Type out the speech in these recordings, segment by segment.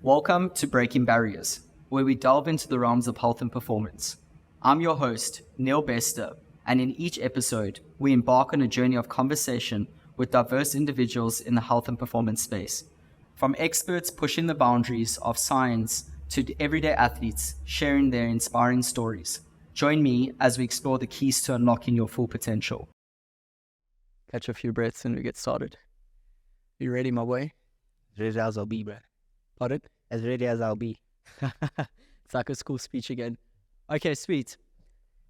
Welcome to Breaking Barriers, where we delve into the realms of health and performance. I'm your host, Neil Bester, and in each episode, we embark on a journey of conversation with diverse individuals in the health and performance space. From experts pushing the boundaries of science to everyday athletes sharing their inspiring stories. Join me as we explore the keys to unlocking your full potential. Catch a few breaths and we get started. You ready, my boy? As ready as I'll be, bro. Pardon? As ready as I'll be. It's like a school speech again. Okay, sweet.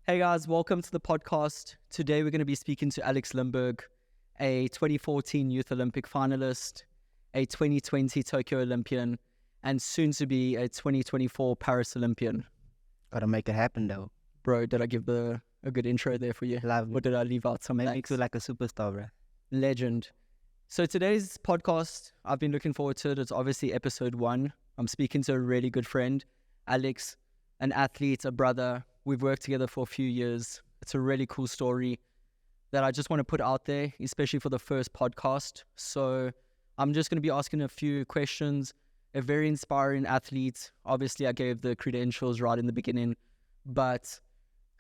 Hey guys, welcome to the podcast. Today we're going to be speaking to Alex Limberg, a 2014 Youth Olympic finalist, a 2020 Tokyo Olympian, and soon to be a 2024 Paris Olympian. Gotta make it happen though. Bro, did I give a good intro there for you? Love Or did I leave out some Make me thanks? feel like a superstar, bro. Legend. So today's podcast, I've been looking forward to it. It's obviously episode 1. I'm speaking to a really good friend, Alex, an athlete, a brother. We've worked together for a few years. It's a really cool story that I just want to put out there, especially for the first podcast. So I'm just going to be asking a few questions. A very inspiring athlete. Obviously, I gave the credentials right in the beginning. But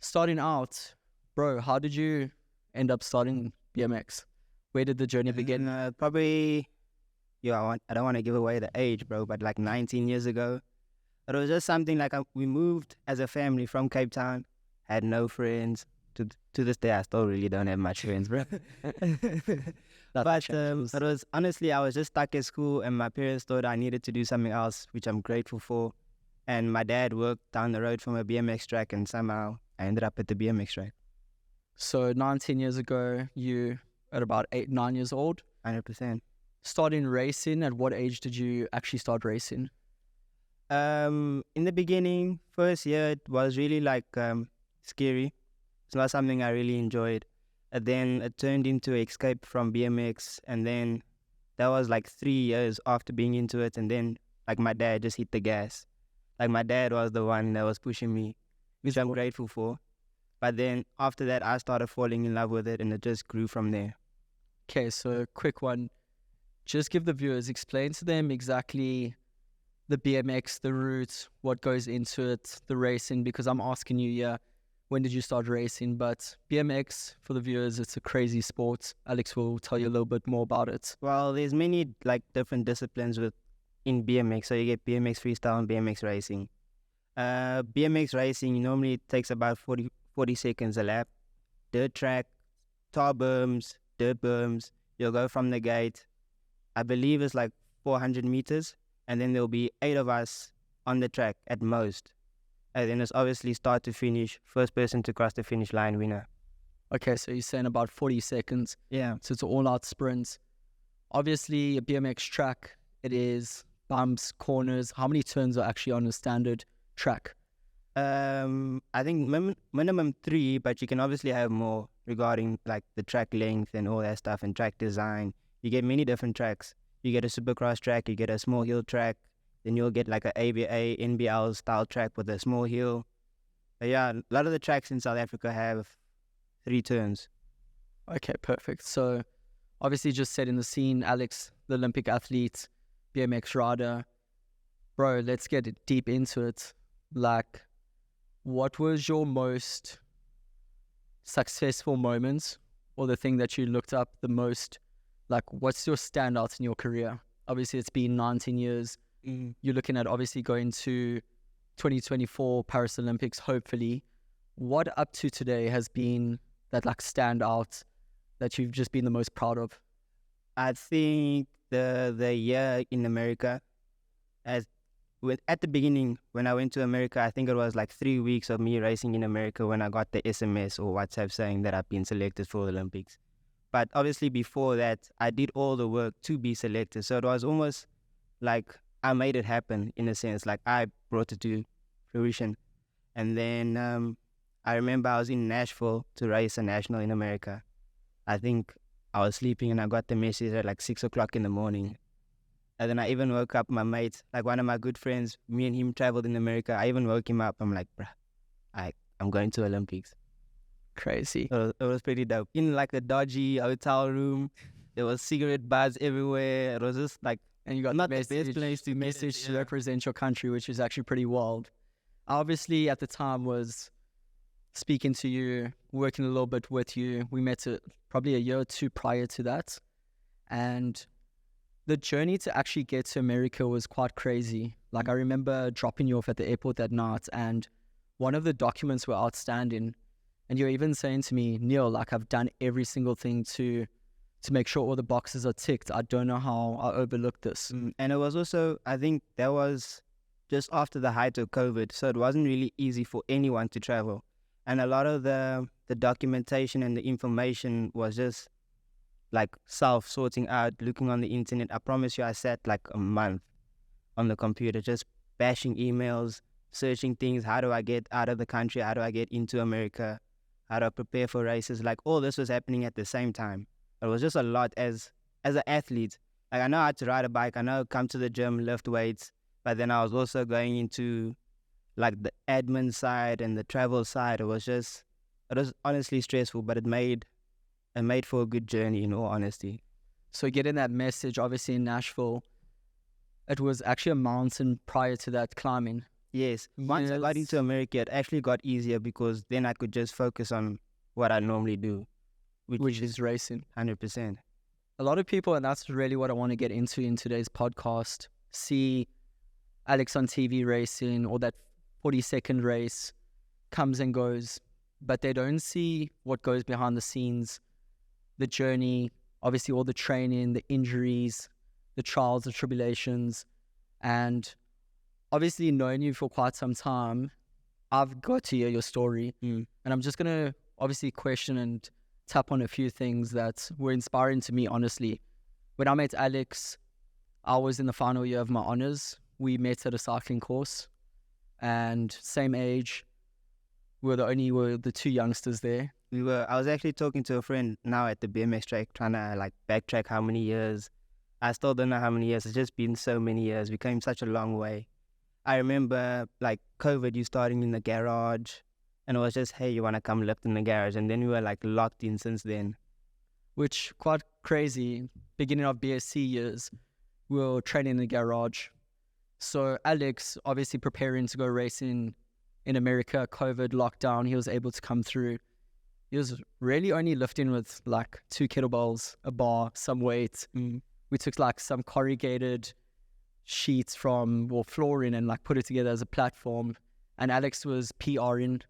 starting out, bro, how did you end up starting BMX? Where did the journey begin? Probably, I don't want to give away the age, bro, but like 19 years ago. But it was just something like we moved as a family from Cape Town, had no friends. To this day, I still really don't have much friends, bro. But it was honestly, I was just stuck at school and my parents thought I needed to do something else, which I'm grateful for. And my dad worked down the road from a BMX track and somehow I ended up at the BMX track. So 19 years ago, you at about 8-9 years old, 100%. starting racing. At what age did you actually start racing? In the beginning, first year, it was really like scary. It's not something I really enjoyed. And then it turned into escape from BMX. And then that was like 3 years after being into it. And then like my dad just hit the gas. Like my dad was the one that was pushing me, which I'm grateful for. But then after that, I started falling in love with it and it just grew from there. Okay, so quick one. Just give the viewers, explain to them exactly the BMX, the route, what goes into it, the racing, because I'm asking you, yeah, when did you start racing? But BMX, for the viewers, it's a crazy sport. Alex will tell you a little bit more about it. Well, there's many like different disciplines in BMX. So you get BMX freestyle and BMX racing. BMX racing normally takes about 40 seconds a lap. Dirt track, tar berms, dirt berms. You'll go from the gate. I believe it's like 400 meters. And then there'll be 8 of us on the track at most. And then it's obviously start to finish. First person to cross the finish line, winner. Okay, so you're saying about 40 seconds. Yeah. So it's an all-out sprint. Obviously, a BMX track, it is bumps, corners. How many turns are actually on a standard track? I think minimum 3, but you can obviously have more regarding like the track length and all that stuff and track design. You get many different tracks. You get a supercross track, you get a small hill track, then you'll get like a ABA, NBL style track with a small hill. But yeah, a lot of the tracks in South Africa have 3 turns. Okay, perfect. So obviously just setting the scene, Alex, the Olympic athlete, BMX rider. Bro, let's get deep into it. Like, what was your most successful moment or the thing that you looked up the most? Like, what's your standouts in your career? Obviously, it's been 19 years. You're looking at obviously going to 2024 Paris Olympics, hopefully. What up to today has been that like standout that you've just been the most proud of? I think the year in America, at the beginning when I went to America, I think it was like 3 weeks of me racing in America when I got the SMS or WhatsApp saying that I've been selected for the Olympics. But obviously before that, I did all the work to be selected. So it was almost like I made it happen in a sense, like I brought it to fruition. And then I remember I was in Nashville to race a national in America. I think I was sleeping and I got the message at like 6 o'clock in the morning. And then I even woke up my mate, like one of my good friends, me and him traveled in America. I even woke him up. I'm like, bruh, I'm going to Olympics. Crazy. It was pretty dope. In like a dodgy hotel room, there was cigarette butts everywhere. It was just like and you got Not the the best place to get it, message to yeah. represent your country, which is actually pretty wild. I obviously at the time was speaking to you, working a little bit with you. We met probably a year or two prior to that, and the journey to actually get to America was quite crazy. Like I remember dropping you off at the airport that night, and one of the documents were outstanding, and you're even saying to me, Neil, like I've done every single thing to make sure all the boxes are ticked. I don't know how I overlooked this. And it was also, I think that was just after the height of COVID, so it wasn't really easy for anyone to travel. And a lot of the documentation and the information was just like self-sorting out, looking on the internet. I promise you, I sat like a month on the computer just bashing emails, searching things. How do I get out of the country? How do I get into America? How do I prepare for races? Like all this was happening at the same time. It was just a lot as an athlete. Like I know how to ride a bike. I know how to come to the gym, lift weights. But then I was also going into like the admin side and the travel side. It was honestly stressful, but it made for a good journey, in all honesty. So getting that message, obviously in Nashville, it was actually a mountain prior to that climbing. Yes. Once I got into America, it actually got easier because then I could just focus on what I normally do, which is racing. 100%. A lot of people, and that's really what I want to get into in today's podcast, see Alex on TV racing or that 40-second race comes and goes, but they don't see what goes behind the scenes, the journey, obviously all the training, the injuries, the trials, the tribulations. And obviously knowing you for quite some time, I've got to hear your story. And I'm just going to obviously question and tap on a few things that were inspiring to me, honestly. When I met Alex, I was in the final year of my honors. We met at a cycling course, and same age. We were the two youngsters there. I was actually talking to a friend now at the BMX track, trying to like backtrack how many years. I still don't know how many years. It's just been so many years. We came such a long way. I remember like COVID, you starting in the garage, and it was just, hey, you want to come lift in the garage? And then we were like locked in since then. Which quite crazy. Beginning of BSc years, we were training in the garage. So Alex, obviously preparing to go racing in America, COVID, lockdown, he was able to come through. He was really only lifting with like 2 kettlebells, a bar, some weights. We took like some corrugated sheets from flooring and like put it together as a platform. And Alex was PRing.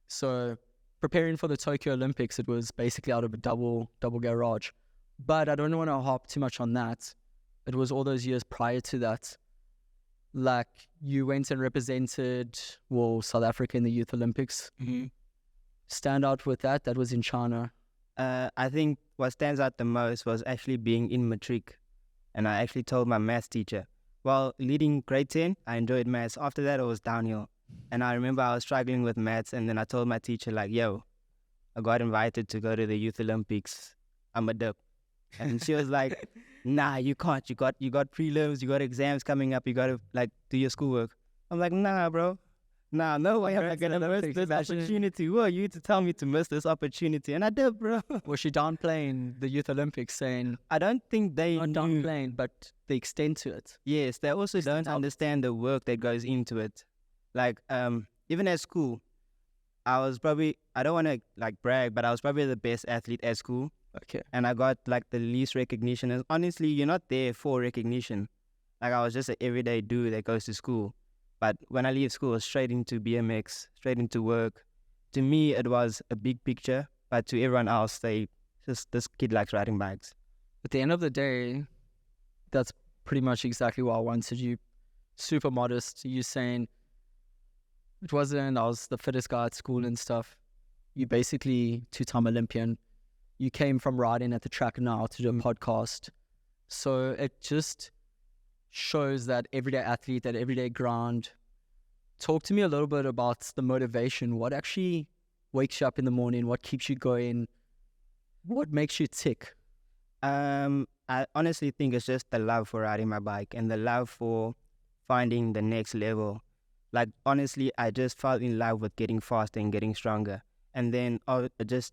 So preparing for the Tokyo Olympics, it was basically out of a double garage. But I don't want to hop too much on that. It was all those years prior to that. Like you went and represented South Africa in the Youth Olympics. Stand out with that was in China. I think what stands out the most was actually being in matric. And I actually told my maths teacher, well, leading grade 10, I enjoyed maths. After that, it was downhill. And I remember I was struggling with maths, and then I told my teacher, like, yo, I got invited to go to the Youth Olympics. I'm a dip. And she was like, nah, you can't. You got prelims, you got exams coming up, you got to like do your schoolwork. I'm like, nah, bro. Nah, no way am I going to miss this opportunity. Who are you to tell me to miss this opportunity? And I did, bro. Was she downplaying the Youth Olympics, saying... I don't think they not downplaying, but the extent to it. Yes, they also don't understand the work that goes into it. Like, even at school, I was probably... I don't want to, like, brag, but I was probably the best athlete at school. Okay. And I got, like, the least recognition. And honestly, you're not there for recognition. Like, I was just an everyday dude that goes to school. But when I leave school, straight into BMX, straight into work. To me, it was a big picture. But to everyone else, this kid likes riding bikes. At the end of the day, that's pretty much exactly what I wanted you. Super modest. You saying, it wasn't, I was the fittest guy at school and stuff. You basically 2-time Olympian. You came from riding at the track now to do a podcast. So it just shows that everyday athlete, that everyday grind. Talk to me a little bit about the motivation. What actually wakes you up in the morning? What keeps you going? What makes you tick? I honestly think it's just the love for riding my bike and the love for finding the next level. Like, honestly, I just fell in love with getting faster and getting stronger. And then it just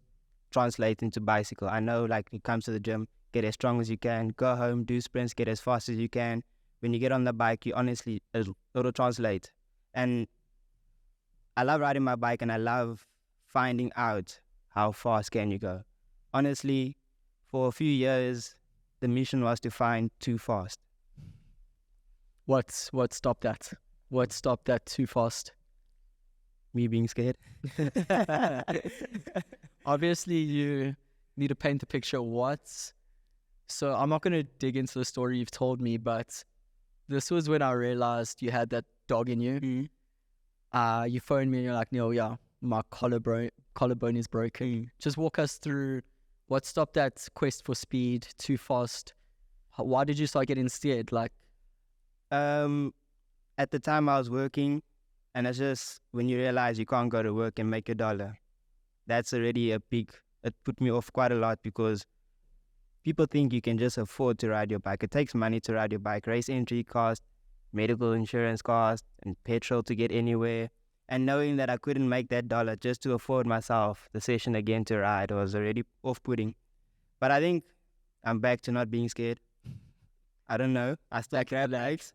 translates into bicycle. I know, like, it comes to the gym, get as strong as you can, go home, do sprints, get as fast as you can. When you get on the bike, you honestly, it'll translate. And I love riding my bike, and I love finding out how fast can you go. Honestly, for a few years, the mission was to find too fast. What stopped that? What stopped that too fast? Me being scared. Obviously, you need to paint the picture. So I'm not going to dig into the story you've told me, but this was when I realized you had that dog in you. You phoned me and you're like, Neil, yeah, my collarbone is broken. Just walk us through what stopped that quest for speed too fast. Why did you start getting scared? Like, at the time I was working, and it's just when you realize you can't go to work and make $1, that's already it put me off quite a lot, because people think you can just afford to ride your bike. It takes money to ride your bike. Race entry cost, medical insurance cost, and petrol to get anywhere. And knowing that I couldn't make that $1 just to afford myself the session again to ride was already off-putting. But I think I'm back to not being scared. I don't know. I still grab brakes.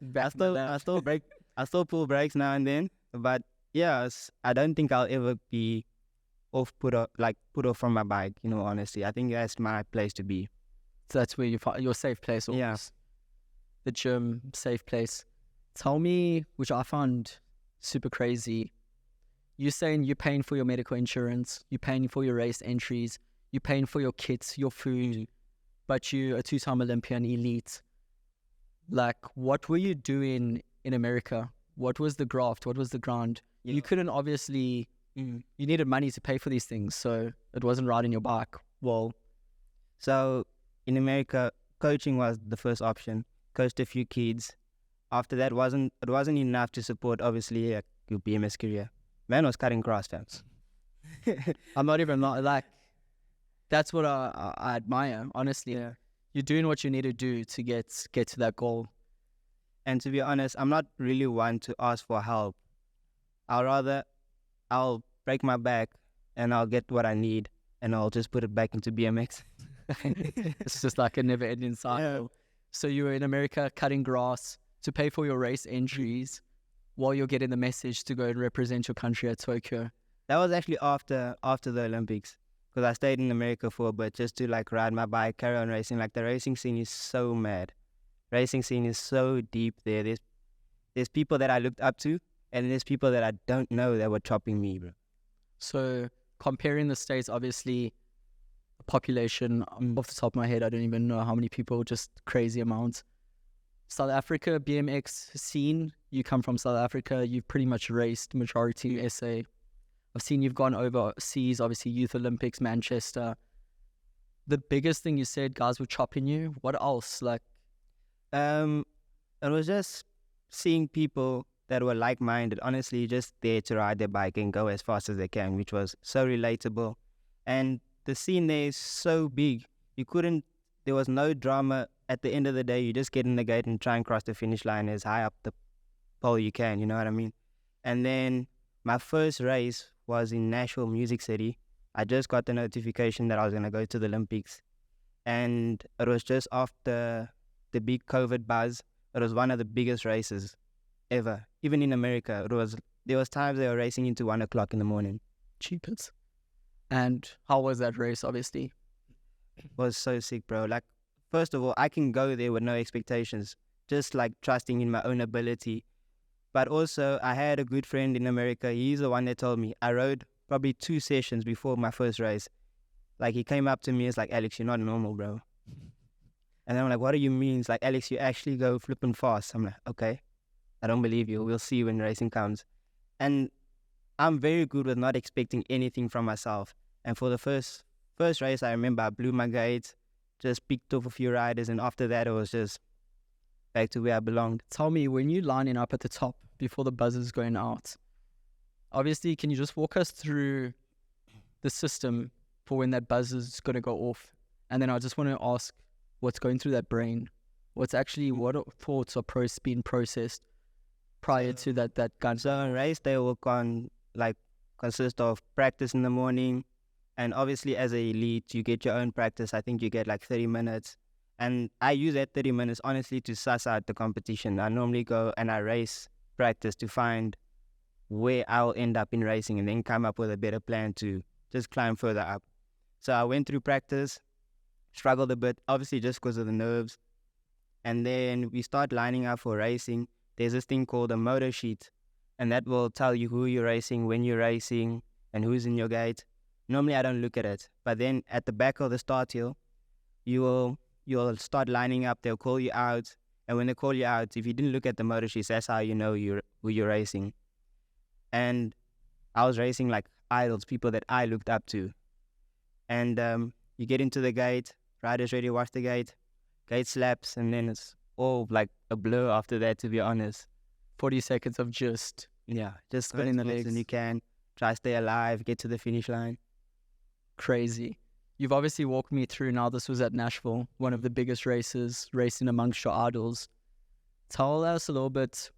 I still pull brakes now and then. But yeah, I don't think I'll ever be put off from my bike, honestly. I think that's my place to be. So that's where you find your safe place, almost. Yeah. The gym, safe place. Tell me, which I found super crazy, you're saying you're paying for your medical insurance, you're paying for your race entries, you're paying for your kits, your food, but you're a 2-time Olympian elite. Like, what were you doing in America? What was the graft? What was the grind? Yeah. You couldn't obviously, you needed money to pay for these things, so it wasn't riding your bike. Well, so in America, coaching was the first option. Coached a few kids. After that, it wasn't enough to support, obviously, your BMX career. Man was cutting grass, fans. I'm not even like, that's what I admire, honestly. Yeah. You're doing what you need to do to get to that goal. And to be honest, I'm not really one to ask for help. I'll break my back and I'll get what I need and I'll just put it back into BMX. It's just like a never-ending cycle. Yeah. So you were in America cutting grass to pay for your race entries while you're getting the message to go and represent your country at Tokyo. That was actually after the Olympics, because I stayed in America for a bit just to ride my bike, carry on racing. Like, the racing scene is so mad. Racing scene is so deep there. There's people that I looked up to, and there's people that I don't know that were chopping me, bro. So comparing the States, obviously, population, off the top of my head, I don't even know how many people, just crazy amounts. South Africa, BMX scene, you come from South Africa, you've pretty much raced majority SA. I've seen you've gone overseas, obviously Youth Olympics, Manchester. The biggest thing you said, guys were chopping you. What else? It was just seeing people that were like-minded, honestly, just there to ride their bike and go as fast as they can, which was so relatable. And the scene there is so big. There was no drama. At the end of the day, you just get in the gate and try and cross the finish line as high up the pole you can, you know what I mean? And then my first race was in Nashville, Music City. I just got the notification that I was going to go to the Olympics. And it was just after the big COVID buzz. It was one of the biggest races ever. Even in America, there was times they were racing into 1 o'clock in the morning. Cheapers. And how was that race, obviously? It was so sick, bro. First of all, I can go there with no expectations, just trusting in my own ability. But also, I had a good friend in America. He's the one that told me. I rode probably 2 sessions before my first race. He came up to me, he's like, Alex, you're not normal, bro. And I'm like, what do you mean? He's like, Alex, you actually go flipping fast. I'm like, okay, I don't believe you. We'll see when racing comes. And I'm very good with not expecting anything from myself. And for the first race, I remember I blew my gates, just picked off a few riders, and after that, it was just back to where I belonged. Tell me, when you're lining up at the top before the buzzer's going out, obviously, can you just walk us through the system for when that buzzer's going to go off? And then I just want to ask, what's going through that brain? What thoughts are being processed prior to that gun? So a race day will consist of practice in the morning, and obviously as an elite, you get your own practice. I think you get 30 minutes. And I use that 30 minutes, honestly, to suss out the competition. I normally go and I race practice to find where I'll end up in racing and then come up with a better plan to just climb further up. So I went through practice, struggled a bit, obviously just because of the nerves. And then we start lining up for racing. There's this thing called a motor sheet, and that will tell you who you're racing, when you're racing, and who's in your gate. Normally I don't look at it, but then at the back of the start hill, you'll start lining up. They'll call you out, and when they call you out, if you didn't look at the motor sheets, that's how you know who you're racing. And I was racing like idols, people that I looked up to. And you get into the gate, riders ready to watch the gate slaps, and then it's all like a blur after that, to be honest. 40 seconds of just spinning the legs, and you can try to stay alive, get to the finish line. Crazy. You've obviously walked me through now. This was at Nashville, one of the biggest races, racing amongst your idols. Tell us a little bit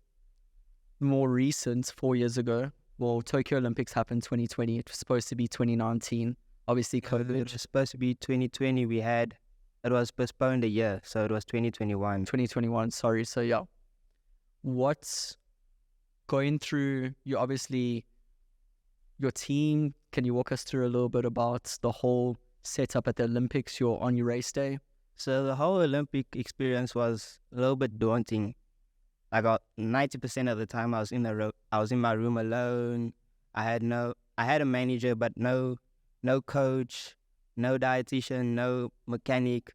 more recent, 4 years ago. Well, Tokyo Olympics happened 2020. It was supposed to be 2019. Obviously, COVID. It was supposed to be 2020. It was postponed a year, so it was 2021. 2021, sorry. So, yeah. What's going through, your team, can you walk us through a little bit about the whole setup at the Olympics, on your race day? So the whole Olympic experience was a little bit daunting. Like 90% of the time I was in my room alone. I had a manager, but no coach, no dietitian, no mechanic.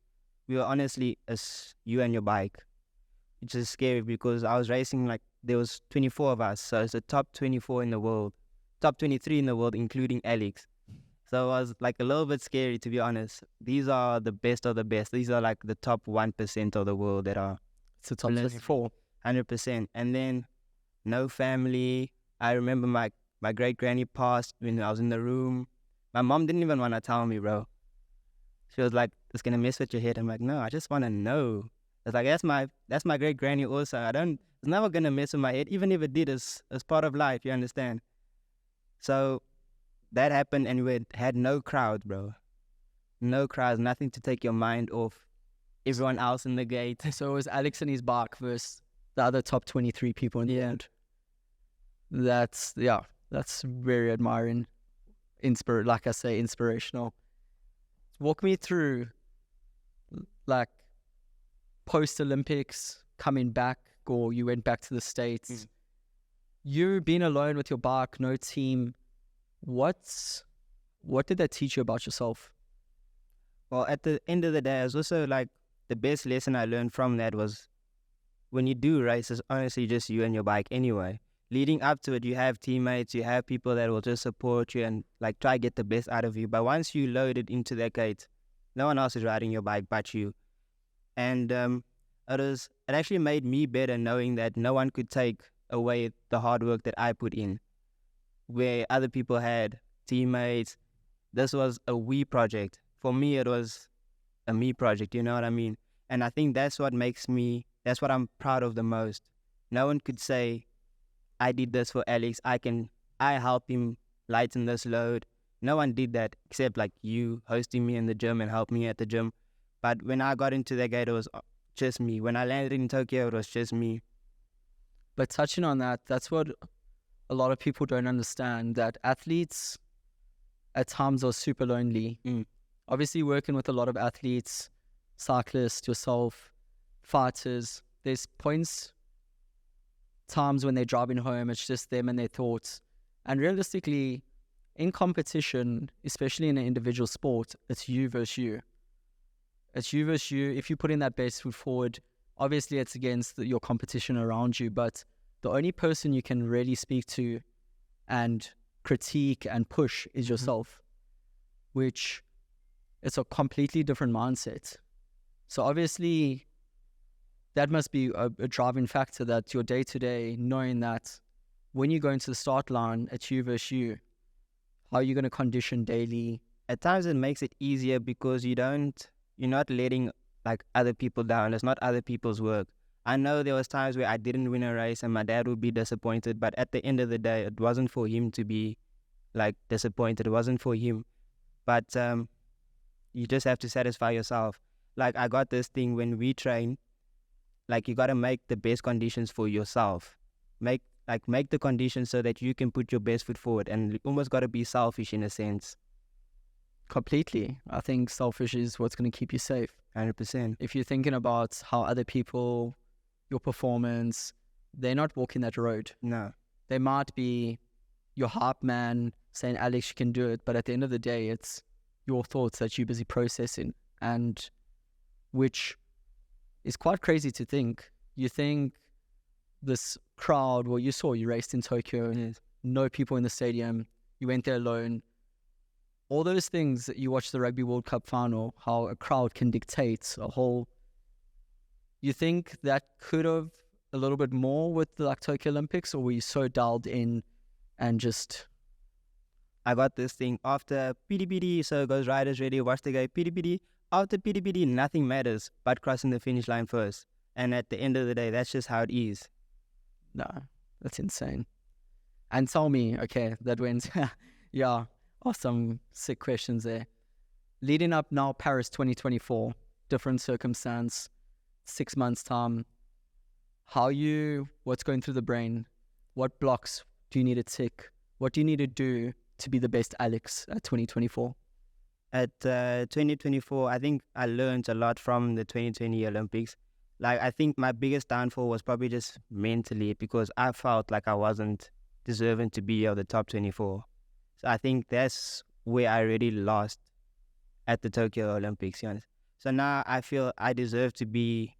We were honestly you and your bike, which is scary because I was racing like there was 24 of us. So it's the top 24 in the world, top 23 in the world, including Alex. So it was like a little bit scary, to be honest. These are the best of the best. These are like the top 1% of the world that are. It's the top 24. 100%. And then no family. I remember my great granny passed when I was in the room. My mom didn't even want to tell me, bro. She was like, "It's gonna mess with your head." I'm like, "No, I just want to know." It's like that's my great granny also. It's never gonna mess with my head, even if it did. As part of life, you understand. So that happened, and we had no crowd, bro. No crowds, nothing to take your mind off everyone else in the gate. So it was Alex and his bike versus the other top 23 people in the world. That's very admiring. Like I say, inspirational. Walk me through, like, post-Olympics, coming back, or you went back to the States. You being alone with your bike, no team. What did that teach you about yourself? Well, at the end of the day, it was also like the best lesson I learned from that was when you do race, it's honestly just you and your bike anyway. Leading up to it, you have teammates, you have people that will just support you and like try to get the best out of you. But once you load it into that gate, no one else is riding your bike but you. And it actually made me better knowing that no one could take away the hard work that I put in. Where other people had teammates, this was a we project. For me, it was a me project, you know what I mean? And I think that's what I'm proud of the most. No one could say, I did this for Alex, I help him lighten this load. No one did that except like you hosting me in the gym and helping me at the gym. But when I got into that gate, it was just me. When I landed in Tokyo, it was just me. But touching on that, that's what a lot of people don't understand, that athletes at times are super lonely. Obviously working with a lot of athletes, cyclists, yourself, fighters, there's times when they're driving home, it's just them and their thoughts. And realistically, in competition, especially in an individual sport, it's you versus you. It's you versus you. If you put in that best foot forward, obviously it's against your competition around you, but the only person you can really speak to and critique and push is yourself, which it's a completely different mindset. So obviously that must be a driving factor, that your day-to-day, knowing that when you go into the start line, it's you versus you. How are you going to condition daily? At times it makes it easier because you're not letting like other people down. It's not other people's work. I know there was times where I didn't win a race and my dad would be disappointed, but at the end of the day, it wasn't for him to be like disappointed. It wasn't for him. But you just have to satisfy yourself. Like I got this thing when we train, like you got to make the best conditions for yourself. Make the conditions so that you can put your best foot forward, and you almost got to be selfish in a sense. Completely. I think selfish is what's going to keep you safe. 100%. If you're thinking about how other people, your performance, they're not walking that road. No. They might be your hype man saying, Alex, you can do it. But at the end of the day, it's your thoughts that you're busy processing, and which is quite crazy to think. You think this crowd, well, you raced in Tokyo, Yes. no people in the stadium, you went there alone. All those things that you watch the Rugby World Cup final, how a crowd can dictate a whole. You think that could have a little bit more with the Tokyo Olympics, or were you so dialed in and just? I got this thing after PDPD, so it goes riders ready, watch the game, PDPD. After PDPD, nothing matters but crossing the finish line first. And at the end of the day, that's just how it is. No, that's insane. And tell me, okay, that went, yeah, some sick questions there. Leading up now, Paris 2024, different circumstance, 6 months time. What's going through the brain? What blocks do you need to tick? What do you need to do to be the best Alex at 2024? At 2024, I think I learned a lot from the 2020 Olympics. Like, I think my biggest downfall was probably just mentally, because I felt like I wasn't deserving to be of the top 24. So I think that's where I really lost at the Tokyo Olympics, you know? So now I feel I deserve to be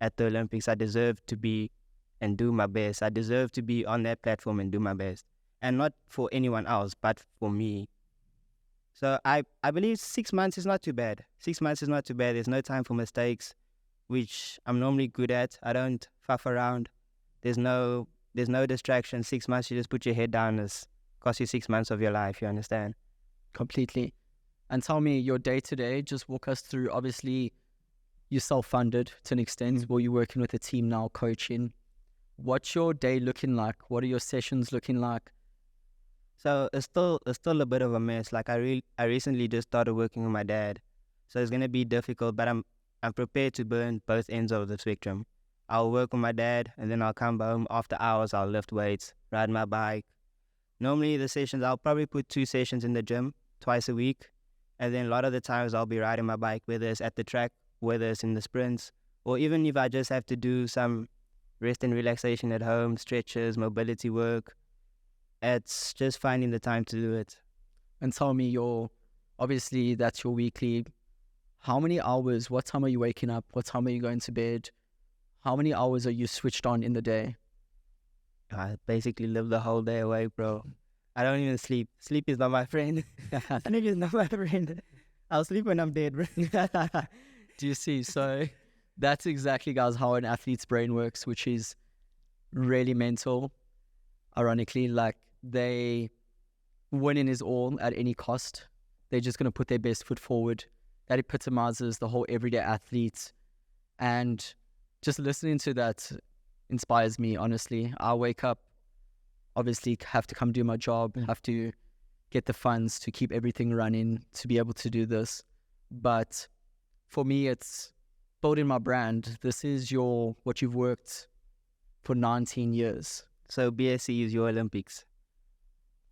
at the Olympics. I deserve to be and do my best. I deserve to be on that platform and do my best. And not for anyone else, but for me. So I believe 6 months is not too bad. 6 months is not too bad. There's no time for mistakes, which I'm normally good at. I don't fuff around. There's no distraction. 6 months, you just put your head down. It's cost you 6 months of your life, you understand? Completely. And tell me your day-to-day, just walk us through. Obviously, you're self-funded to an extent. Well, you're working with a team now, coaching. What's your day looking like? What are your sessions looking like? So it's still a bit of a mess. Like I recently just started working with my dad, so it's gonna be difficult. But I'm prepared to burn both ends of the spectrum. I'll work with my dad, and then I'll come home after hours. I'll lift weights, ride my bike. Normally the sessions, I'll probably put 2 sessions in the gym twice a week, and then a lot of the times I'll be riding my bike, whether it's at the track, whether it's in the sprints, or even if I just have to do some rest and relaxation at home, stretches, mobility work. It's just finding the time to do it. And tell me obviously that's your weekly. How many hours, what time are you waking up? What time are you going to bed? How many hours are you switched on in the day? I basically live the whole day awake, bro. I don't even sleep. Sleep is not my friend. Sleep is not my friend. I'll sleep when I'm dead, bro. Do you see? So that's exactly, guys, how an athlete's brain works, which is really mental. Ironically, like winning is all at any cost. They're just going to put their best foot forward. That epitomizes the whole everyday athlete. And just listening to that inspires me, honestly. I wake up, obviously have to come do my job, have to get the funds to keep everything running, to be able to do this. But for me, it's building my brand. This is what you've worked for 19 years. So BSC is your Olympics.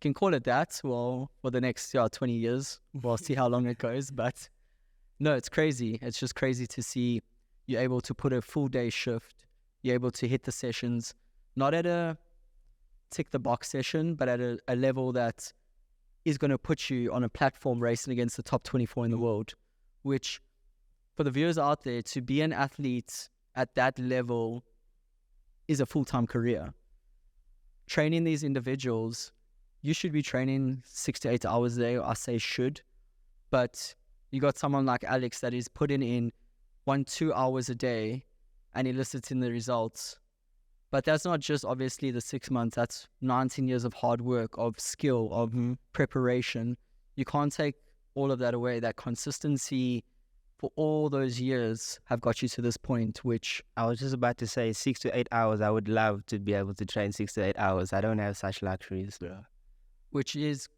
Can call it that. Well, for the next 20 years, we'll see how long it goes. But no, it's crazy. It's just crazy to see you're able to put a full day shift. You're able to hit the sessions, not at a tick the box session, but at a level that is going to put you on a platform racing against the top 24 in the world, which for the viewers out there, to be an athlete at that level is a full-time career. Training these individuals, you should be training 6 to 8 hours a day. I say should, but you got someone like Alex that is putting in 1-2 hours a day and eliciting the results. But that's not just obviously the 6 months. That's 19 years of hard work, of skill, of preparation. You can't take all of that away. That consistency for all those years have got you to this point, which I was just about to say 6 to 8 hours. I would love to be able to train 6 to 8 hours. I don't have such luxuries, bro. Which is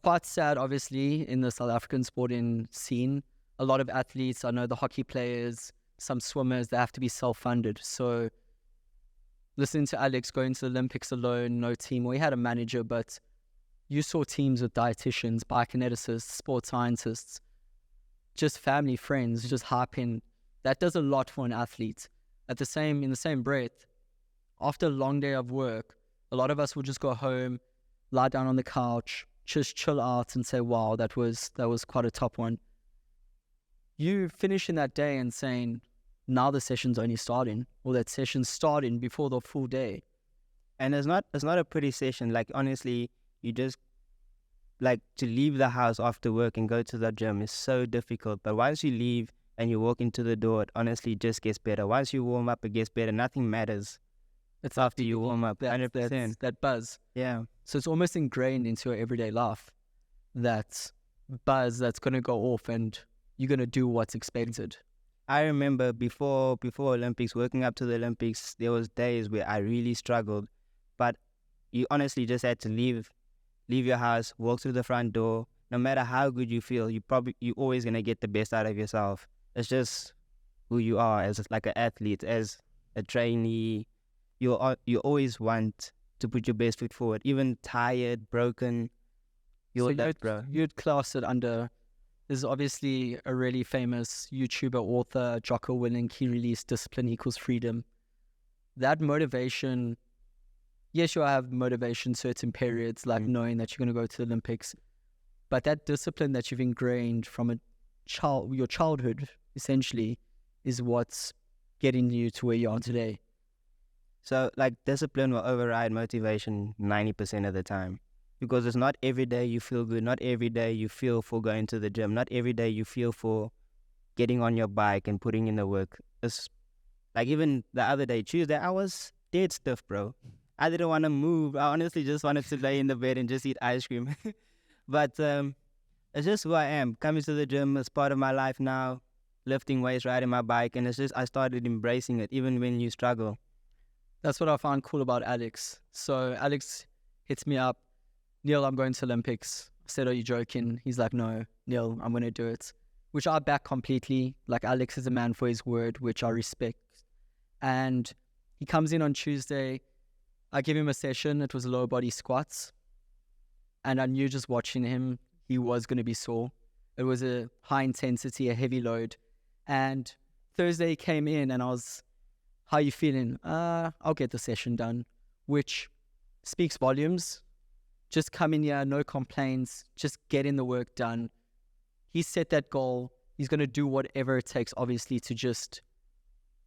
quite sad, obviously, in the South African sporting scene. a lot of athletes, I know the hockey players, some swimmers, they have to be self-funded. So listening to Alex going to the Olympics alone, no team, well, he had a manager, but you saw teams with dietitians, biokineticists, sports scientists, just family, friends, just hyping. That does a lot for an athlete. In the same breath, after a long day of work, a lot of us will just go home, lie down on the couch, just chill out and say, wow, that was quite a top one. You finishing that day and saying, now the session's only starting, or that session's starting before the full day. And it's not a pretty session. Like, honestly, you just, like, to leave the house after work and go to the gym is so difficult. But once you leave and you walk into the door, it honestly just gets better. Once you warm up, it gets better. Nothing matters. It's after you warm up, 100%. That buzz. Yeah. So it's almost ingrained into your everyday life, that buzz that's going to go off and you're going to do what's expected. I remember before Olympics, working up to the Olympics, there was days where I really struggled. But you honestly just had to leave your house, walk through the front door. No matter how good you feel, you're always going to get the best out of yourself. It's just who you are as like an athlete, as a trainee. You always want to put your best foot forward, even tired, broken. You'd class it under. There's obviously a really famous YouTuber, author, Jocko Willink. He released Discipline Equals Freedom. That motivation, yes, you'll have motivation certain periods, like knowing that you're going to go to the Olympics, but that discipline that you've ingrained from your childhood, essentially, is what's getting you to where you are today. So, like, discipline will override motivation 90% of the time. Because it's not every day you feel good. Not every day you feel for going to the gym. Not every day you feel for getting on your bike and putting in the work. It's like, even the other day, Tuesday, I was dead stiff, bro. I didn't want to move. I honestly just wanted to lay in the bed and just eat ice cream. But it's just who I am. Coming to the gym is part of my life now. Lifting weights, riding my bike. And it's just, I started embracing it, even when you struggle. That's what I found cool about Alex. So Alex hits me up. Neil, I'm going to Olympics. I said, are you joking? He's like, no, Neil, I'm going to do it. Which I back completely. Like, Alex is a man for his word, which I respect. And he comes in on Tuesday. I give him a session. It was lower body squats. And I knew just watching him, he was going to be sore. It was a high intensity, a heavy load. And Thursday he came in and I was, how are you feeling? I'll get the session done, which speaks volumes. Just come in here, no complaints, just getting the work done. He set that goal. He's going to do whatever it takes, obviously, to just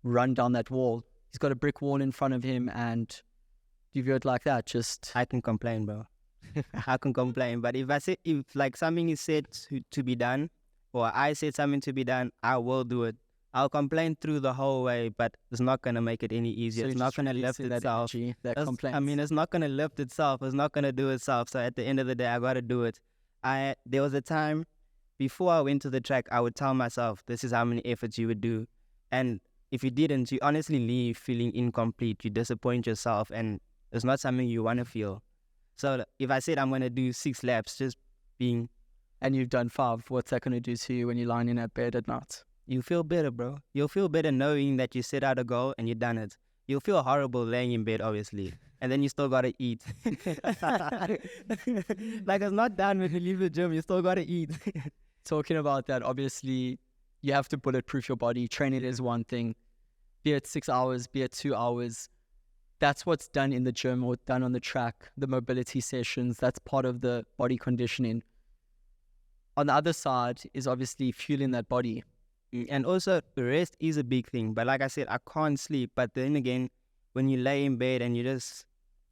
run down that wall. He's got a brick wall in front of him, and you view it like that, just... I can complain, bro. I can complain. But if like something is said to be done, or I said something to be done, I will do it. I'll complain through the whole way, but it's not going to make it any easier. So it's not going to lift itself. It's not going to lift itself. It's not going to do itself. So at the end of the day, I got to do it. There was a time before I went to the track, I would tell myself, this is how many efforts you would do. And if you didn't, you honestly leave feeling incomplete. You disappoint yourself, and it's not something you want to feel. So if I said I'm going to do 6 laps, just being... And you've done 5, what's that going to do to you when you're lying in that bed at night? You feel better, bro. You'll feel better knowing that you set out a goal and you've done it. You'll feel horrible laying in bed, obviously. And then you still got to eat. Like, it's not done when you leave the gym. You still got to eat. Talking about that, obviously, you have to bulletproof your body. Training is one thing. Be it 6 hours, be it 2 hours. That's what's done in the gym or done on the track. The mobility sessions, that's part of the body conditioning. On the other side is obviously fueling that body. And also, rest is a big thing. But like I said, I can't sleep. But then again, when you lay in bed and you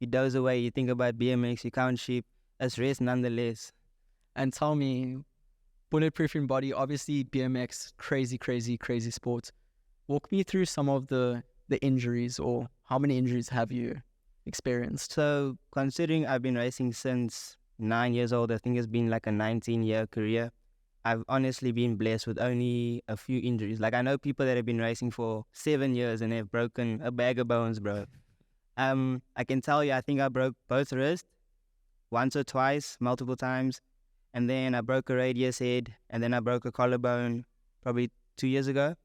doze away, you think about BMX, you count sheep, that's rest nonetheless. And tell me, bulletproofing body, obviously BMX, crazy sport. Walk me through some of the injuries, or how many injuries have you experienced? So considering I've been racing since 9 years old, I think it's been like a 19-year career. I've honestly been blessed with only a few injuries. Like, I know people that have been racing for 7 years and they've broken a bag of bones, bro. I can tell you, I think I broke both wrists once or twice, multiple times. And then I broke a radius head, and then I broke a collarbone. probably 2 years ago.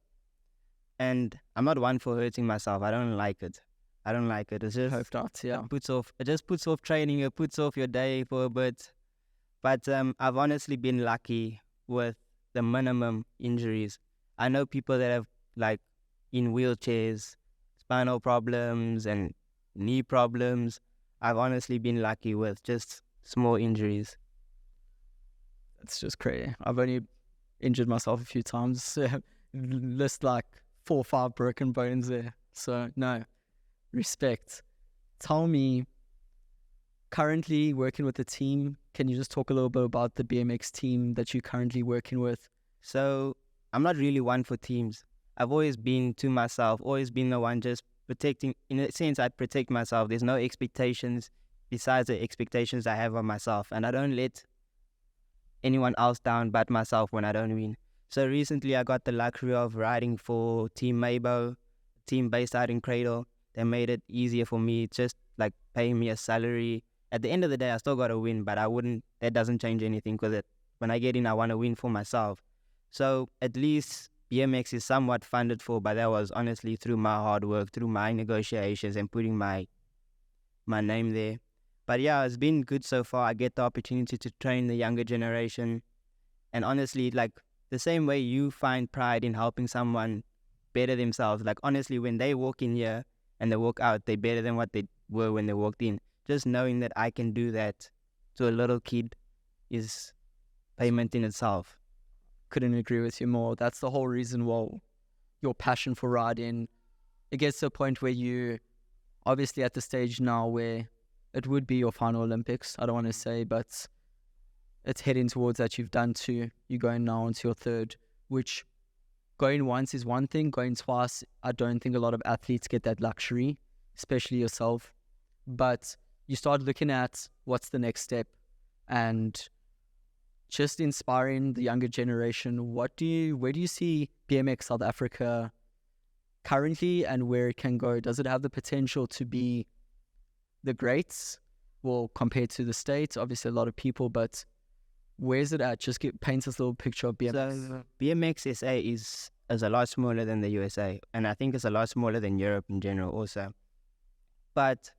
And I'm not one for hurting myself. I don't like it. It's just Hope not. Yeah. it just puts off training. It puts off your day for a bit. But I've honestly been lucky with the minimum injuries. I know people that have like in wheelchairs, spinal problems and knee problems. I've honestly been lucky with just small injuries. It's just crazy. I've only injured myself a few times. List like 4 or 5 broken bones there. So no, respect. Tell me, currently working with the team, can you just talk a little bit about the BMX team that you're currently working with? So I'm not really one for teams. I've always been to myself, always been the one just protecting. In a sense, I protect myself. There's no expectations besides the expectations I have on myself. And I don't let anyone else down but myself when I don't win. So recently I got the luxury of riding for Team Mabo, team based out in Cradle. They made it easier for me, just like paying me a salary. At the end of the day, I still got to win, but that doesn't change anything because when I get in, I want to win for myself. So at least BMX is somewhat funded for, but that was honestly through my hard work, through my negotiations and putting my name there. But yeah, it's been good so far. I get the opportunity to train the younger generation. And honestly, like the same way you find pride in helping someone better themselves, like honestly, when they walk in here and they walk out, they're better than what they were when they walked in. Just knowing that I can do that to a little kid is payment in itself. Couldn't agree with you more. That's the whole reason why your passion for riding, it gets to a point where you obviously at the stage now where it would be your final Olympics, I don't want to say, but it's heading towards that. You've done 2, you're going now into your 3rd, which going once is one thing, going twice, I don't think a lot of athletes get that luxury, especially yourself. But you start looking at what's the next step and just inspiring the younger generation. Where do you see BMX South Africa currently and where it can go? Does it have the potential to be the greats? Well, compared to the States, obviously a lot of people, but where's it at? Just paint us a little picture of BMX. So BMX SA is a lot smaller than the USA, and I think it's a lot smaller than Europe in general also. But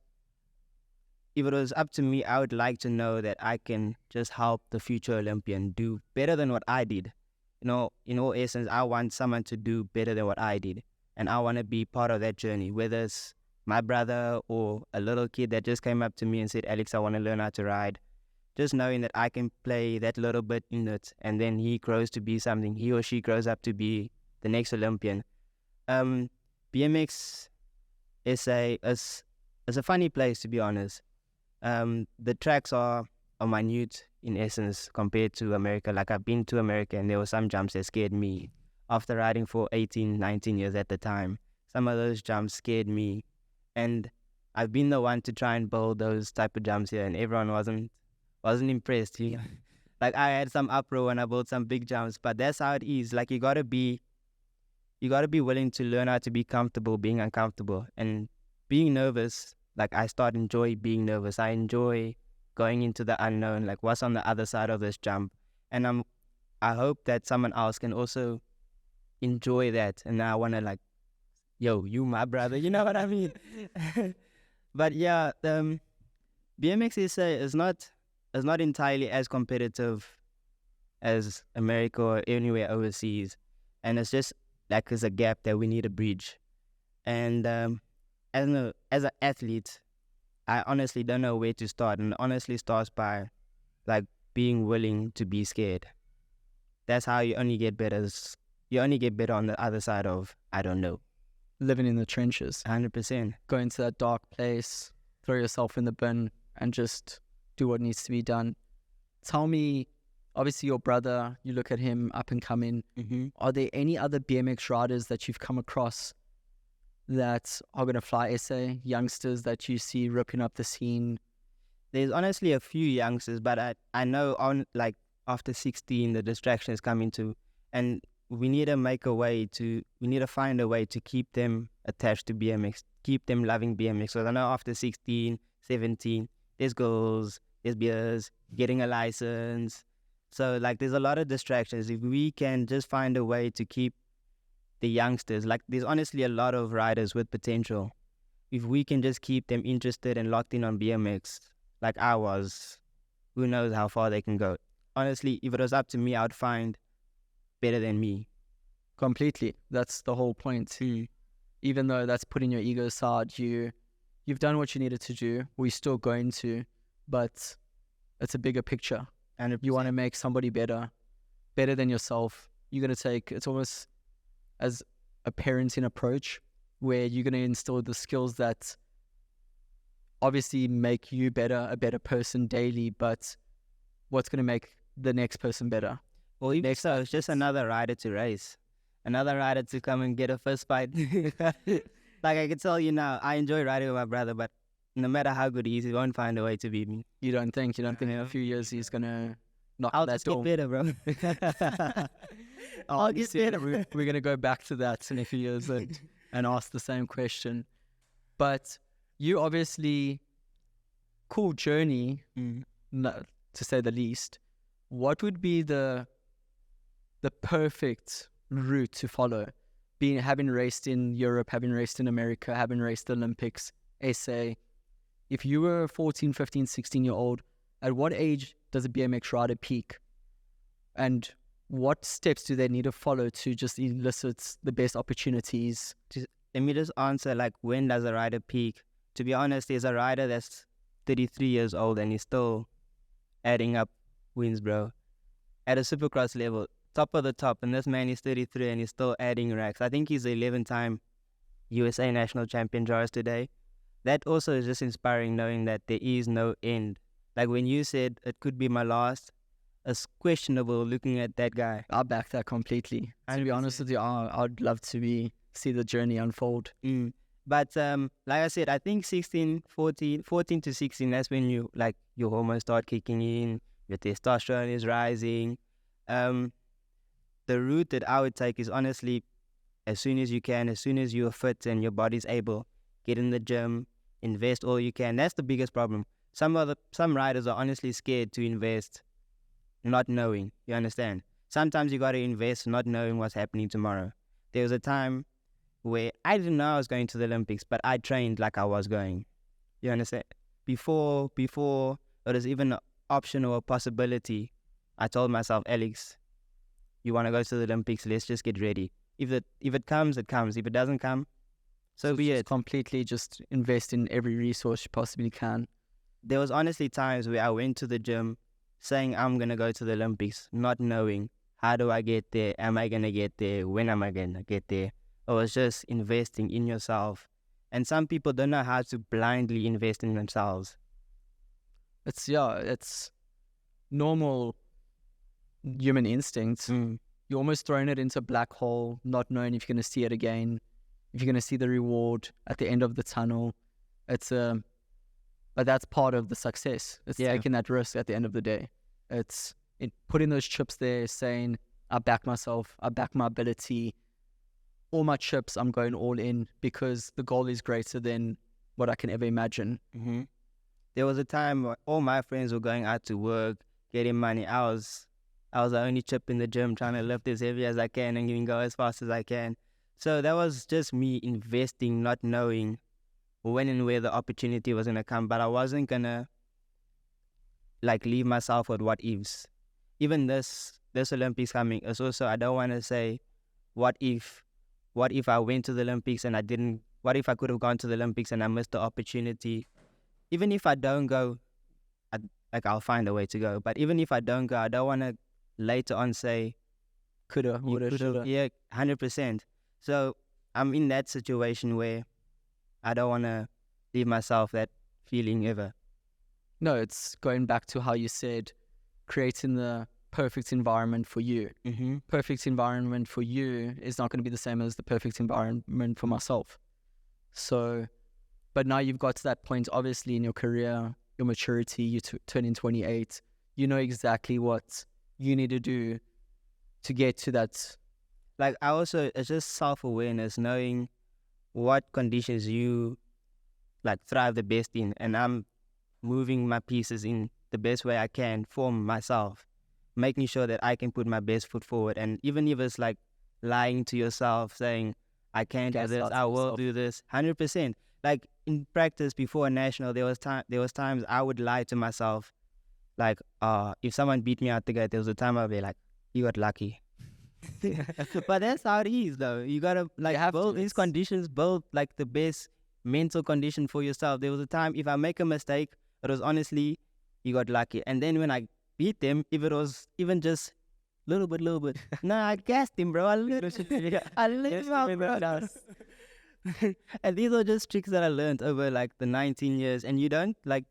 if it was up to me, I would like to know that I can just help the future Olympian do better than what I did. You know, in all essence, I want someone to do better than what I did. And I want to be part of that journey, whether it's my brother or a little kid that just came up to me and said, Alex, I want to learn how to ride. Just knowing that I can play that little bit in it, and then he grows to be something. He or she grows up to be the next Olympian. BMX is a funny place, to be honest. The tracks are minute in essence compared to America. Like I've been to America and there were some jumps that scared me. After riding for 18, 19 years at the time, some of those jumps scared me. And I've been the one to try and build those type of jumps here, and everyone wasn't impressed. Like I had some uproar when I built some big jumps, but that's how it is. Like you gotta be willing to learn how to be comfortable being uncomfortable and being nervous. Like I start enjoy being nervous. I enjoy going into the unknown, like what's on the other side of this jump. And I hope that someone else can also enjoy that. And I want to like, yo, you my brother, you know what I mean? But yeah, BMX is not entirely as competitive as America or anywhere overseas. And it's just like there's a gap that we need to bridge. And as an athlete, I honestly don't know where to start. And it honestly starts by like being willing to be scared. That's how you only get better. You only get better on the other side of, I don't know. Living in the trenches. 100%. Go into that dark place, throw yourself in the bin and just do what needs to be done. Tell me, obviously your brother, you look at him up and coming. Mm-hmm. Are there any other BMX riders that you've come across that are going to fly SA, youngsters that you see ripping up the scene? There's honestly a few youngsters, but I know on like after 16, the distractions come into, and we need to find a way to keep them attached to BMX, keep them loving BMX. So I know after 16, 17, there's goals, there's beers, getting a license. So like there's a lot of distractions. If we can just find a way to keep the youngsters, like there's honestly a lot of riders with potential. If we can just keep them interested and locked in on BMX, like I was, who knows how far they can go. Honestly, if it was up to me, I would find better than me. Completely. That's the whole point. Even though that's putting your ego aside, you've done what you needed to do. We're still going to, but it's a bigger picture. And you want to make somebody better than yourself. You're going to take, it's almost as a parenting approach where you're going to instill the skills that obviously make you better, a better person daily, but what's going to make the next person better? Well, even so, it's just another rider to race. Another rider to come and get a first fight. Like I can tell you now, I enjoy riding with my brother, but no matter how good he is, he won't find a way to beat me. You don't think in a few years he's going to knock I'll that just door? get better, bro. I'll get better. We're going to go back to that in a few years and ask the same question. But you obviously, cool journey, to say the least. What would be the perfect route to follow? Having raced in Europe, having raced in America, having raced the Olympics, SA. If you were a 14, 15, 16-year-old, at what age does a BMX rider peak? And what steps do they need to follow to just elicit the best opportunities? Let me just answer, like, when does a rider peak? To be honest, there's a rider that's 33 years old and he's still adding up wins, bro. At a supercross level, top of the top, and this man is 33 and he's still adding racks. I think he's the 11-time USA national champion Joris today. That also is just inspiring, knowing that there is no end. Like when you said it could be my last, it's questionable looking at that guy. I back that completely. To be honest with you, I'd love to see the journey unfold. But like I said, I think 14 to 16, that's when your hormones start kicking in, your testosterone is rising. The route that I would take is honestly, as soon as you can, as soon as you're fit and your body's able, get in the gym, invest all you can. That's the biggest problem. Some riders are honestly scared to invest, not knowing. You understand? Sometimes you got to invest not knowing what's happening tomorrow. There was a time where I didn't know I was going to the Olympics, but I trained like I was going. You understand? Before it was even an option or a possibility, I told myself, Alex, you want to go to the Olympics, let's just get ready. If it comes, it comes. If it doesn't come, so be it. Completely just invest in every resource you possibly can. There was honestly times where I went to the gym saying I'm going to go to the Olympics, not knowing how do I get there, am I going to get there, when am I going to get there. I was just investing in yourself. And some people don't know how to blindly invest in themselves. It's normal human instincts. You're almost throwing it into a black hole, not knowing if you're going to see it again, if you're going to see the reward at the end of the tunnel. But that's part of the success. It's taking that risk at the end of the day. It's putting those chips there, saying, I back myself, I back my ability. All my chips, I'm going all in because the goal is greater than what I can ever imagine. There was a time where all my friends were going out to work, getting money. I was the only chip in the gym trying to lift as heavy as I can and even go as fast as I can. So that was just me investing, not knowing when and where the opportunity was going to come. But I wasn't going to leave myself with what ifs. Even this Olympics coming is also, I don't want to say, what if I went to the Olympics and I didn't, what if I could have gone to the Olympics and I missed the opportunity? Even if I don't go, I'll find a way to go. But even if I don't go, I don't want to later on say, coulda, woulda, shoulda. Yeah, 100%. So I'm in that situation where I don't want to leave myself that feeling ever. No, it's going back to how you said, creating the perfect environment for you. Perfect environment for you is not going to be the same as the perfect environment for myself. So, but now you've got to that point, obviously, in your career, your maturity, you turning 28, you know exactly what you need to do to get to that. It's just self-awareness, knowing what conditions you thrive the best in, and I'm moving my pieces in the best way I can for myself. making sure that I can put my best foot forward. And even if it's like lying to yourself, saying, I can't do this, I will do this, 100%. Like in practice before a national, there was times I would lie to myself. Like, if someone beat me out the gate, there was a time I'd be like, you got lucky. But that's how it is, though. You gotta like build these conditions, build like the best mental condition for yourself. There was a time if I make a mistake, it was honestly, you got lucky. And then when I beat them, if it was even just little bit, no, I gassed him, bro. I lit him out, bro. And these are just tricks that I learned over like the 19 years. And you don't like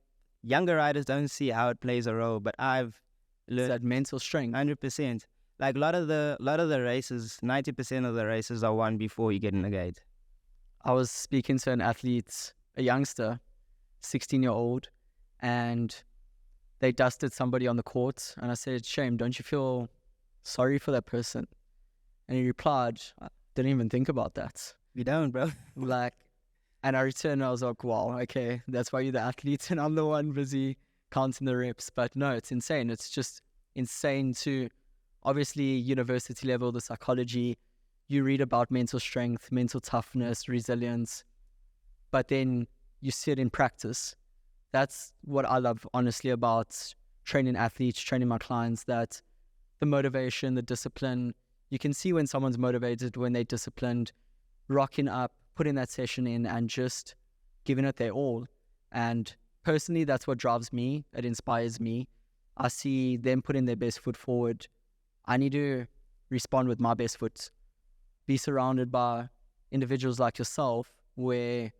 younger riders don't see how it plays a role, but I've learned that mental strength. 100%. Like a lot of the races, 90% of the races are won before you get in the gate. I was speaking to an athlete, a youngster, 16-year-old, and they dusted somebody on the court. And I said, "Shame, don't you feel sorry for that person?" And he replied, "I didn't even think about that." You don't, bro. Like, and I returned and I was like, wow, okay, that's why you're the athlete and I'm the one busy counting the reps. But no, it's insane. It's just insane to, obviously, university level, the psychology, you read about mental strength, mental toughness, resilience, but then you see it in practice. That's what I love, honestly, about training athletes, training my clients, that the motivation, the discipline, you can see when someone's motivated, when they're disciplined, rocking up, putting that session in and just giving it their all. And personally, that's what drives me. It inspires me. I see them putting their best foot forward. I need to respond with my best foot. Be surrounded by individuals like yourself where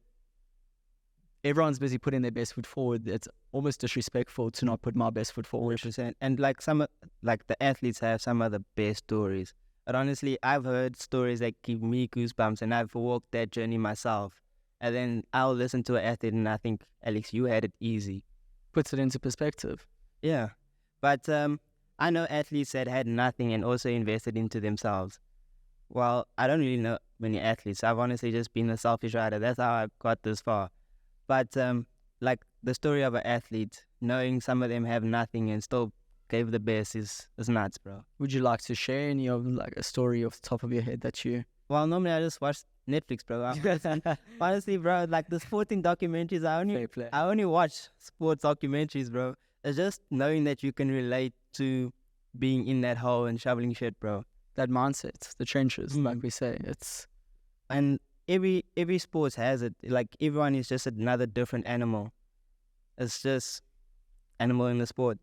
everyone's busy putting their best foot forward. It's almost disrespectful to not put my best foot forward. 100%. And like the athletes have some of the best stories. But honestly, I've heard stories that give me goosebumps, and I've walked that journey myself. And then I'll listen to an athlete and I think, Alex, you had it easy. Puts it into perspective. Yeah. But I know athletes that had nothing and also invested into themselves. Well, I don't really know many athletes. I've honestly just been a selfish rider. That's how I got this far. But like the story of an athlete, knowing some of them have nothing and still gave the best is nuts, bro. Would you like to share any of like a story off the top of your head that you... Well, normally I just watch Netflix, bro. Honestly, bro, like the sporting documentaries, I only watch sports documentaries, bro. It's just knowing that you can relate to being in that hole and shoveling shit, bro. That mindset, the trenches, like we say, it's... And every sport has it. Like everyone is just another different animal. It's just animal in the sport.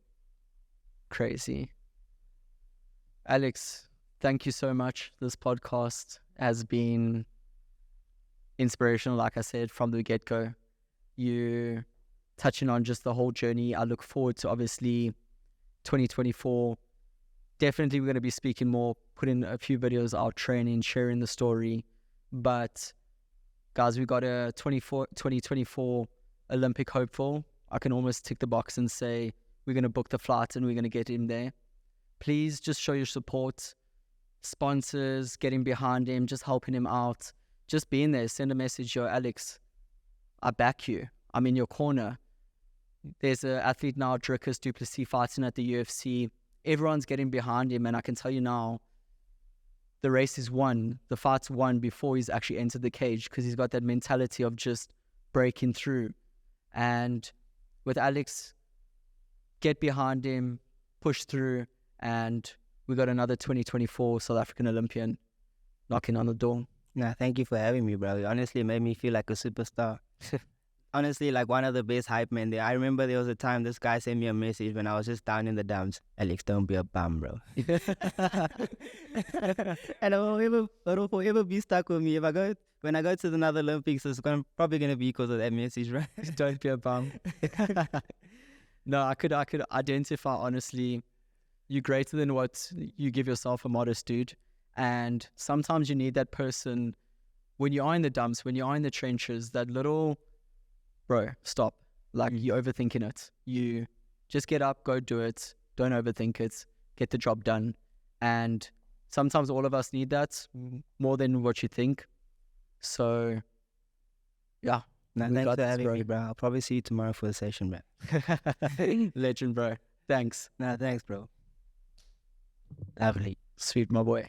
Crazy. Alex, thank you so much. This podcast has been inspirational, like I said, from the get-go. You touching on just the whole journey. I look forward to, obviously, 2024. Definitely we're going to be speaking more, putting a few videos out, training, sharing the story. But, guys, we got a 2024 Olympic hopeful. I can almost tick the box and say, we're going to book the flight and we're going to get him there. Please just show your support. Sponsors, getting behind him, just helping him out. Just being there. Send a message, yo, Alex, I back you. I'm in your corner. There's an athlete now, Dricus Duplessis, fighting at the UFC. Everyone's getting behind him. And I can tell you now, the race is won. The fight's won before he's actually entered the cage because he's got that mentality of just breaking through. And with Alex, get behind him, push through, and we got another 2024 South African Olympian knocking on the door. Nah, thank you for having me, bro. Honestly, it made me feel like a superstar. Honestly, like one of the best hype men there. I remember there was a time this guy sent me a message when I was just down in the dumps. Alex, don't be a bum, bro. And it'll forever be stuck with me. When I go to another Olympics, it's probably gonna be because of that message, right? Don't be a bum. No, I could identify, honestly, you're greater than what you give yourself, a modest dude. And sometimes you need that person when you are in the dumps, when you are in the trenches, that little, bro, stop. Like, you're overthinking it. You just get up, go do it. Don't overthink it. Get the job done. And sometimes all of us need that more than what you think. So, yeah. Nah, thanks for having me, bro. I'll probably see you tomorrow for the session, man. Legend, bro. Thanks. Nah, thanks, bro. Lovely. Sweet, my boy.